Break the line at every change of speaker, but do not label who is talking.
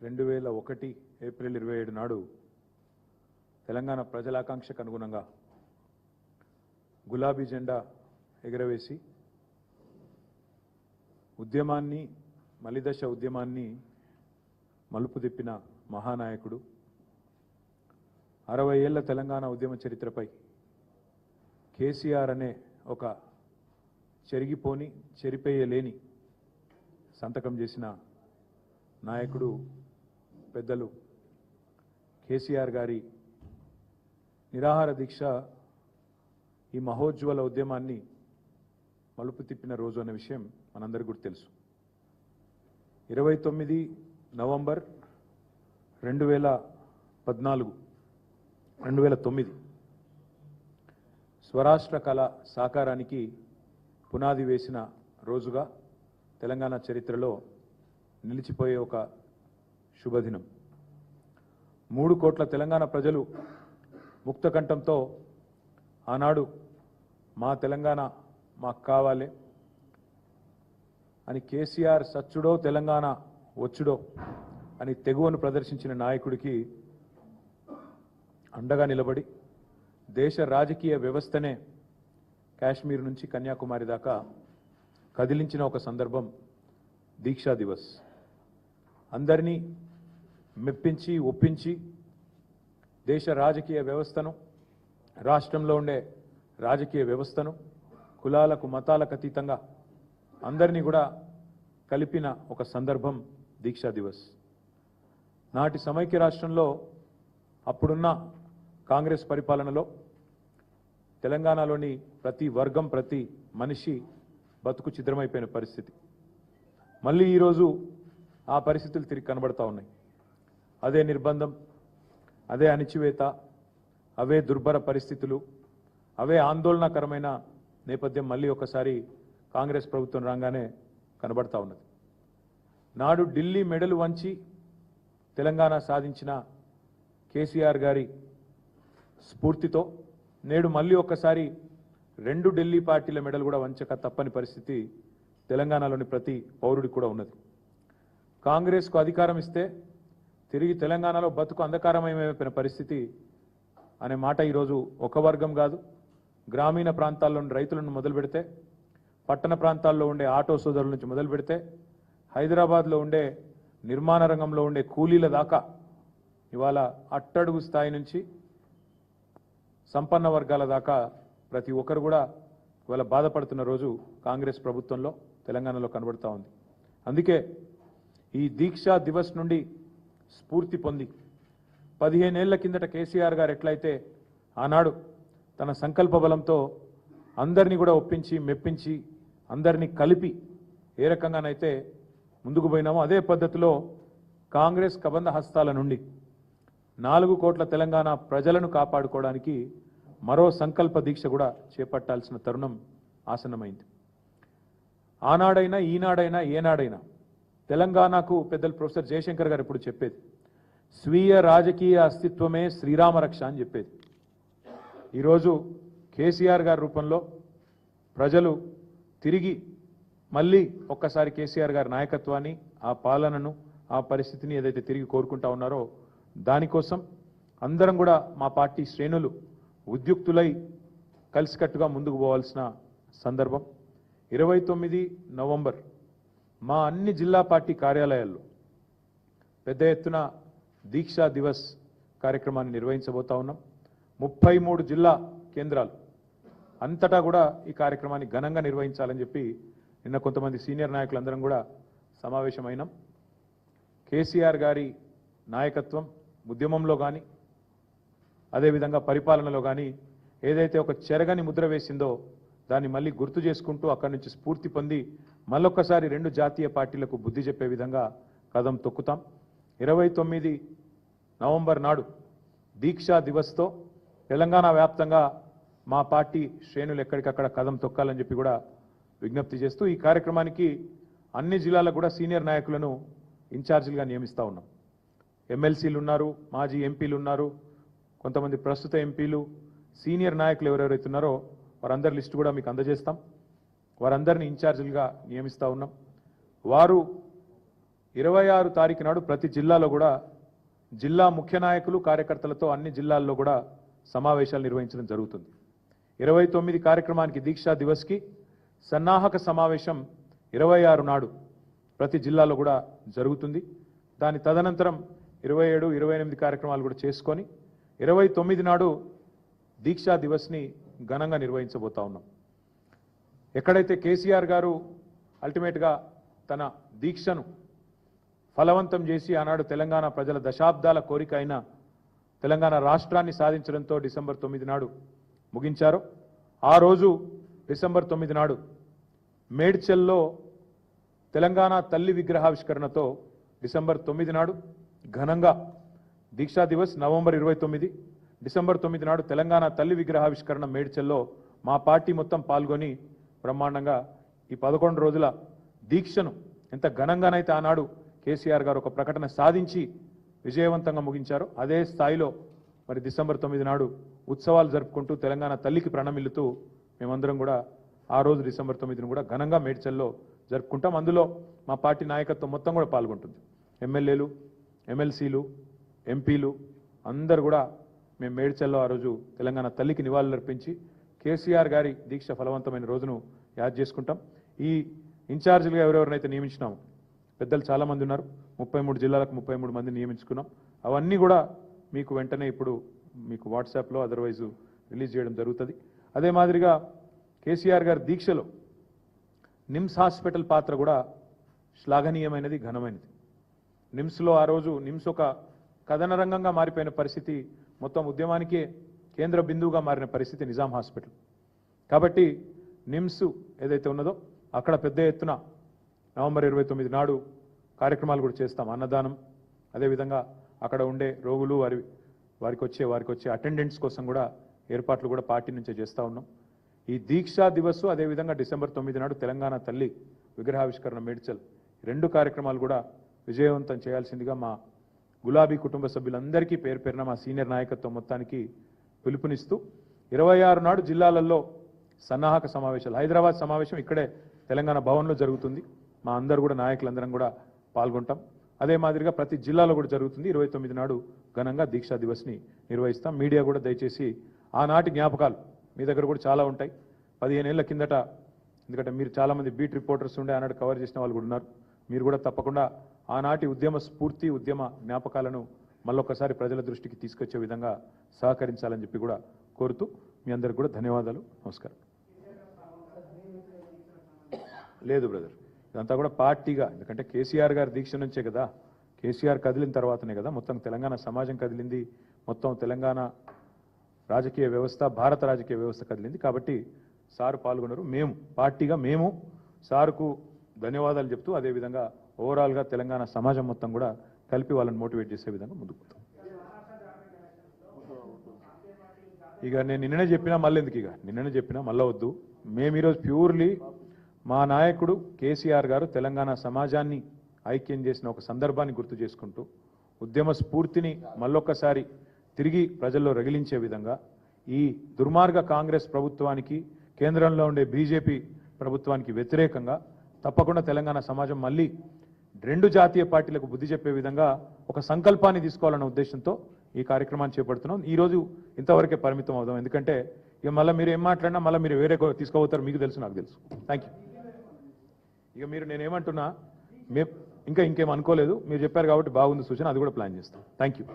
2001 April 27 నాడు తెలంగాణ ప్రజల ఆకాంక్షకు అనుగుణంగా గులాబీ జెండా ఎగరవేసి ఉద్యమాన్ని మలిదశ ఉద్యమాన్ని మలుపు తిప్పిన మహానాయకుడు 60 ఏళ్ల తెలంగాణ ఉద్యమ చరిత్రపై కేసీఆర్ అనే ఒక చెరిగిపోని చెరిపేయలేని సంతకం చేసిన నాయకుడు పెద్దలు కేసీఆర్ గారి నిరాహార దీక్ష ఈ మహోజ్వల ఉద్యమాన్ని మలుపు తిప్పిన రోజు అనే విషయం మనందరికీ కూడా తెలుసు. 29 నవంబర్ 2009 స్వరాష్ట్ర కళ సాకారానికి పునాది వేసిన రోజుగా తెలంగాణ చరిత్రలో నిలిచిపోయే ఒక శుభదినం. 3 కోట్ల తెలంగాణ ప్రజలు ముక్తకంఠంతో ఆనాడు మా తెలంగాణ మాకు కావాలి అని కేసీఆర్ సచ్చుడో తెలంగాణ వచ్చుడో అని తెగువను ప్రదర్శించిన నాయకుడికి అండగా నిలబడి దేశ రాజకీయ వ్యవస్థనే కాశ్మీర్ నుంచి కన్యాకుమారి దాకా కదిలించిన ఒక సందర్భం దీక్షా దివస్. అందరినీ మెప్పించి ఒప్పించి దేశ రాజకీయ వ్యవస్థను, రాష్ట్రంలో ఉండే రాజకీయ వ్యవస్థను కులాలకు మతాలకు అతీతంగా అందరినీ కూడా కలిపిన ఒక సందర్భం దీక్షా దివస్. నాటి సమైక్య రాష్ట్రంలో అప్పుడున్న కాంగ్రెస్ పరిపాలనలో తెలంగాణలోని ప్రతి వర్గం, ప్రతి మనిషి బతుకు చిద్రమైపోయిన పరిస్థితి. మళ్ళీ ఈరోజు ఆ పరిస్థితులు తిరిగి కనబడతా ఉన్నాయి. అదే నిర్బంధం, అదే అణిచివేత, అవే దుర్భర పరిస్థితులు, అవే ఆందోళనకరమైన నేపథ్యం మళ్ళీ ఒకసారి కాంగ్రెస్ ప్రభుత్వం రాగానే కనబడతా ఉన్నది. నాడు ఢిల్లీ మెడలు వంచి తెలంగాణ సాధించిన కేసీఆర్ గారి స్ఫూర్తితో నేడు మళ్ళీ ఒక్కసారి 2 ఢిల్లీ పార్టీల మెడలు కూడా వంచక తప్పని పరిస్థితి తెలంగాణలోని ప్రతి పౌరుడికి కూడా ఉన్నది. కాంగ్రెస్కు అధికారం ఇస్తే తిరిగి తెలంగాణలో బతుకు అంధకారమయమైపోయిన పరిస్థితి అనే మాట ఈరోజు ఒక వర్గం కాదు, గ్రామీణ ప్రాంతాల్లోని రైతులను మొదలు పెడితే, పట్టణ ప్రాంతాల్లో ఉండే ఆటో సోదరుల నుంచి మొదలు పెడితే, హైదరాబాద్లో ఉండే నిర్మాణ రంగంలో ఉండే కూలీల దాకా ఇవాళ అట్టడుగు స్థాయి నుంచి సంపన్న వర్గాల దాకా ప్రతి ఒక్కరు కూడా ఇవాళ బాధపడుతున్న రోజు కాంగ్రెస్ ప్రభుత్వంలో తెలంగాణలో కనబడతా ఉంది. అందుకే ఈ దీక్షా దివస్ నుండి స్ఫూర్తి పొంది 15 ఏళ్ల కిందట కేసీఆర్ గారు ఎట్లయితే ఆనాడు తన సంకల్ప బలంతో అందరినీ కూడా ఒప్పించి మెప్పించి అందరినీ కలిపి ఏ రకంగానైతే ముందుకు పోయినామో అదే పద్ధతిలో కాంగ్రెస్ కబంధ హస్తాల నుండి 4 కోట్ల తెలంగాణ ప్రజలను కాపాడుకోవడానికి మరో సంకల్ప దీక్ష కూడా చేపట్టాల్సిన తరుణం ఆసన్నమైంది. ఆనాడైనా ఈనాడైనా ఏనాడైనా తెలంగాణకు పెద్దలు ప్రొఫెసర్ జయశంకర్ గారు ఇప్పుడు చెప్పేది స్వీయ రాజకీయ అస్తిత్వమే శ్రీరామ రక్ష అని చెప్పేది. ఈరోజు కేసీఆర్ గారి రూపంలో ప్రజలు తిరిగి మళ్ళీ ఒక్కసారి కేసీఆర్ గారి నాయకత్వాన్ని, ఆ పాలనను, ఆ పరిస్థితిని ఏదైతే తిరిగి కోరుకుంటా ఉన్నారో దానికోసం అందరం కూడా మా పార్టీ శ్రేణులు ఉద్యుక్తులై కలిసికట్టుగా ముందుకు పోవాల్సిన సందర్భం. 29 నవంబర్ మా అన్ని జిల్లా పార్టీ కార్యాలయాల్లో పెద్ద ఎత్తున దీక్షా దివస్ కార్యక్రమాన్ని నిర్వహించబోతా ఉన్నాం. 33 జిల్లా కేంద్రాలు అంతటా కూడా ఈ కార్యక్రమాన్ని ఘనంగా నిర్వహించాలని చెప్పి నిన్న కొంతమంది సీనియర్ నాయకులందరం కూడా సమావేశమైనాం. కేసీఆర్ గారి నాయకత్వం ఉద్యమంలో కానీ అదేవిధంగా పరిపాలనలో కానీ ఏదైతే ఒక చెరగని ముద్ర వేసిందో దాన్ని మళ్ళీ గుర్తు చేసుకుంటూ అక్కడి నుంచి స్ఫూర్తి పొంది మళ్ళొక్కసారి 2 జాతీయ పార్టీలకు బుద్ధి చెప్పే విధంగా కదం తొక్కుతాం. 29 నవంబర్ నాడు దీక్షా దివస్తో తెలంగాణ వ్యాప్తంగా మా పార్టీ శ్రేణులు ఎక్కడికక్కడ కదం తొక్కాలని చెప్పి కూడా విజ్ఞప్తి చేస్తూ ఈ కార్యక్రమానికి అన్ని జిల్లాలకు కూడా సీనియర్ నాయకులను ఇన్ఛార్జీలుగా నియమిస్తూ ఉన్నాం. ఎమ్మెల్సీలు ఉన్నారు, మాజీ ఎంపీలు ఉన్నారు, కొంతమంది ప్రస్తుత ఎంపీలు, సీనియర్ నాయకులు ఎవరెవరైతే ఉన్నారో వారందరి లిస్టు కూడా మీకు అందజేస్తాం. వారందరినీ ఇన్ఛార్జీలుగా నియమిస్తూ ఉన్నాం. వారు 26 తారీఖు నాడు ప్రతి జిల్లాలో కూడా జిల్లా ముఖ్య నాయకులు కార్యకర్తలతో అన్ని జిల్లాల్లో కూడా సమావేశాలు నిర్వహించడం జరుగుతుంది. 29 కార్యక్రమానికి దీక్షా దివస్కి సన్నాహక సమావేశం 26 నాడు ప్రతి జిల్లాలో కూడా జరుగుతుంది. దాని తదనంతరం 27, 28 కార్యక్రమాలు కూడా చేసుకొని 29 నాడు దీక్షా దివస్ని ఘనంగా నిర్వహించబోతా ఉన్నాం. ఎక్కడైతే కేసీఆర్ గారు అల్టిమేట్గా తన దీక్షను ఫలవంతం చేసి ఆనాడు తెలంగాణ ప్రజల దశాబ్దాల కోరిక అయిన తెలంగాణ రాష్ట్రాన్ని సాధించడంతో డిసెంబర్ 9 నాడు ముగించారు. ఆ రోజు డిసెంబర్ 9 నాడు మేడ్చల్లో తెలంగాణ తల్లి విగ్రహావిష్కరణతో డిసెంబర్ 9 నాడు ఘనంగా దీక్షా దివస్ నవంబర్ 29, డిసెంబర్ 9 నాడు తెలంగాణ తల్లి విగ్రహావిష్కరణ మేడ్చల్లో మా పార్టీ మొత్తం పాల్గొని బ్రహ్మాండంగా ఈ 11 రోజుల దీక్షను ఎంత ఘనంగానైతే ఆనాడు కేసీఆర్ గారు ఒక ప్రకటన సాధించి విజయవంతంగా ముగించారో అదే స్థాయిలో మరి డిసెంబర్ 9 నాడు ఉత్సవాలు జరుపుకుంటూ తెలంగాణ తల్లికి ప్రణమిల్లుతూ మేమందరం కూడా ఆ రోజు డిసెంబర్ 9ను కూడా ఘనంగా మేడ్చల్లో జరుపుకుంటాం. అందులో మా పార్టీ నాయకత్వం మొత్తం కూడా పాల్గొంటుంది. ఎమ్మెల్యేలు, ఎమ్మెల్సీలు, ఎంపీలు అందరూ కూడా మేము మేడ్చల్లో ఆ రోజు తెలంగాణ తల్లికి నివాళులర్పించి కేసీఆర్ గారి దీక్ష ఫలవంతమైన రోజును యాద్ చేసుకుంటాం. ఈ ఇన్ఛార్జీలుగా ఎవరెవరినైతే నియమించినామో పెద్దలు చాలామంది ఉన్నారు. 33 జిల్లాలకు 33 మందిని నియమించుకున్నాం. అవన్నీ కూడా మీకు వెంటనే ఇప్పుడు మీకు వాట్సాప్లో అదర్వైజ్ రిలీజ్ చేయడం జరుగుతుంది. అదే మాదిరిగా కేసీఆర్ గారి దీక్షలో నిమ్స్ హాస్పిటల్ పాత్ర కూడా శ్లాఘనీయమైనది, ఘనమైనది. నిమ్స్లో ఆ రోజు నిమ్స్ ఒక కథన రంగంగా మారిపోయిన పరిస్థితి, మొత్తం ఉద్యమానికే కేంద్ర బిందువుగా మారిన పరిస్థితి నిజాం హాస్పిటల్. కాబట్టి నిమ్స్ ఏదైతే ఉన్నదో అక్కడ పెద్ద ఎత్తున నవంబర్ 29 నాడు కార్యక్రమాలు కూడా చేస్తాం. అన్నదానం, అదేవిధంగా అక్కడ ఉండే రోగులు వారికి వచ్చే అటెండెంట్స్ కోసం కూడా ఏర్పాట్లు కూడా పార్టీ నుంచే చేస్తూ ఉన్నాం. ఈ దీక్షా దివస్ అదేవిధంగా డిసెంబర్ 9 నాడు తెలంగాణ తల్లి విగ్రహావిష్కరణ మేడ్చల్ 2 కార్యక్రమాలు కూడా విజయవంతం చేయాల్సిందిగా మా గులాబీ కుటుంబ సభ్యులందరికీ పేరు పేరున మా సీనియర్ నాయకత్వం మొత్తానికి పిలుపునిస్తూ 26 నాడు జిల్లాలలో సన్నాహక సమావేశాలు, హైదరాబాద్ సమావేశం ఇక్కడే తెలంగాణ భవన్లో జరుగుతుంది. మా అందరూ కూడా నాయకులందరం కూడా పాల్గొంటాం. అదే మాదిరిగా ప్రతి జిల్లాలో కూడా జరుగుతుంది. 29 నాడు ఘనంగా దీక్షా దివస్ని నిర్వహిస్తాం. మీడియా కూడా దయచేసి ఆనాటి జ్ఞాపకాలు మీ దగ్గర కూడా చాలా ఉంటాయి. 15 ఏళ్ల కిందట, ఎందుకంటే మీరు చాలామంది బీట్ రిపోర్టర్స్ ఉండే ఆనాడు కవర్ చేసిన వాళ్ళు కూడా ఉన్నారు. మీరు కూడా తప్పకుండా ఆనాటి ఉద్యమ స్ఫూర్తి, ఉద్యమ జ్ఞాపకాలను మళ్ళొక్కసారి ప్రజల దృష్టికి తీసుకొచ్చే విధంగా సహకరించాలని చెప్పి కూడా కోరుతూ మీ అందరికి కూడా ధన్యవాదాలు, నమస్కారం. లేదు బ్రదర్, ఇదంతా కూడా పార్టీగా, ఎందుకంటే కేసీఆర్ గారి దీక్ష నుంచే కదా, కేసీఆర్ కదిలిన తర్వాతనే కదా మొత్తం తెలంగాణ సమాజం కదిలింది, మొత్తం తెలంగాణ రాజకీయ వ్యవస్థ, భారత రాజకీయ వ్యవస్థ కదిలింది. కాబట్టి సారు పాల్గొన్నారు. మేము పార్టీగా మేము సారుకు ధన్యవాదాలు చెప్తూ అదేవిధంగా ఓవరాల్గా తెలంగాణ సమాజం మొత్తం కూడా కలిపి వాళ్ళని మోటివేట్ చేసే విధంగా ముందుకు పోతాం. ఇక నేను నిన్ననే చెప్పినా మళ్ళీ ఎందుకు, ఇక నిన్ననే చెప్పినా మళ్ళీ వద్దు. మేము ఈరోజు ప్యూర్లీ మా నాయకుడు కేసీఆర్ గారు తెలంగాణ సమాజాన్ని ఐక్యం చేసిన ఒక సందర్భాన్ని గుర్తు చేసుకుంటూ ఉద్యమ స్ఫూర్తిని మళ్ళొక్కసారి తిరిగి ప్రజల్లో రగిలించే విధంగా ఈ దుర్మార్గ కాంగ్రెస్ ప్రభుత్వానికి, కేంద్రంలో ఉండే బీజేపీ ప్రభుత్వానికి వ్యతిరేకంగా తప్పకుండా తెలంగాణ సమాజం మళ్ళీ 2 జాతీయ పార్టీలకు బుద్ధి చెప్పే విధంగా ఒక సంకల్పాన్ని తీసుకోవాలన్న ఉద్దేశంతో ఈ కార్యక్రమాన్ని చేపడుతున్నాం. ఈరోజు ఇంతవరకే పరిమితం అవుదాం, ఎందుకంటే ఇక మళ్ళీ మీరు ఏం మాట్లాడినా మళ్ళీ మీరు వేరే తీసుకోబోతారు, మీకు తెలుసు, నాకు తెలుసు. Thank you. ఇక మీరు నేనేమంటున్నా ఇంకేం అనుకోలేదు, మీరు చెప్పారు కాబట్టి బాగుంది సూచన, అది కూడా ప్లాన్ చేస్తాం. Thank you.